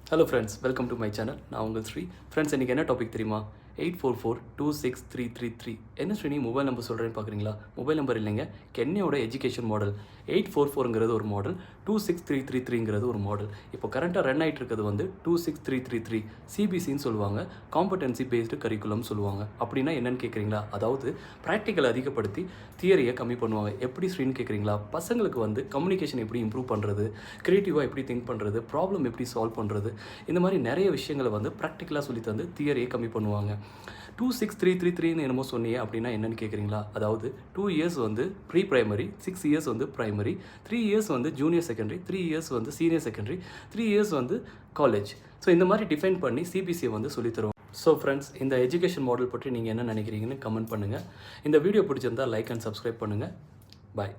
Hello friends, welcome to my channel. நான் உங்கள் Sri. Friends, இன்றைக்கி என்ன டாபிக் தெரியுமா? 84426333. என்ன ஸ்ரீனி மொபைல் நம்பர் சொல்கிறேன்னு பார்க்குறீங்களா? மொபைல் நம்பர் இல்லைங்க, கென்யாவோட எஜுகேஷன் மாடல். 844ங்கிறது ஒரு மாடல், 26333ங்கிறது ஒரு மாடல். இப்போ கரண்ட்டாக ரன் ஆகிட்டு இருக்கிறது வந்து 26333. சிபிசின்னு சொல்லுவாங்க, காம்படென்சி பேஸ்டு கரிக்குலம் சொல்லுவாங்க. அப்படின்னா என்னென்னு கேட்குறீங்களா? அதாவது ப்ராக்டிக்கல் அதிகப்படுத்தி தியரியை கம்மி பண்ணுவாங்க. எப்படி ஸ்ரீன்னு கேட்குறீங்களா? பசங்களுக்கு வந்து கம்யூனிகேஷன் எப்படி இம்ப்ரூவ் பண்ணுறது, க்ரியேட்டிவாக எப்படி திங்க் பண்ணுறது, ப்ராப்ளம் எப்படி சால்வ் பண்ணுறது, இந்த மாதிரி நிறைய விஷயங்களை வந்து ப்ராக்டிக்கலாக சொல்லி தந்து தியரியை கம்மி பண்ணுவாங்க. 26333ன்னு என்னமோ சொன்னீங்க அப்படின்னா என்னென்னு கேட்குறீங்களா? அதாவது 2 இயர்ஸ் வந்து ப்ரீ ப்ரைமரி, 6 இயர்ஸ் வந்து ப்ரைமரி, 3 இயர்ஸ் வந்து ஜூனியர் செகண்டரி, 3 இயர்ஸ் வந்து சீனியர் செகண்டரி, 3 இயர்ஸ் வந்து காலேஜ். ஸோ இந்த மாதிரி டிஃபைன் பண்ணி சிபிசியை வந்து சொல்லித்தருவோம். ஸோ ஃப்ரெண்ட்ஸ், இந்த எஜுகேஷன் மாடல் பற்றி நீங்கள் என்ன நினைக்கிறீங்கன்னு கமெண்ட் பண்ணுங்கள். இந்த வீடியோ பிடிச்சிருந்தால் லைக் அண்ட் சப்ஸ்கிரைப் பண்ணுங்கள். பாய்.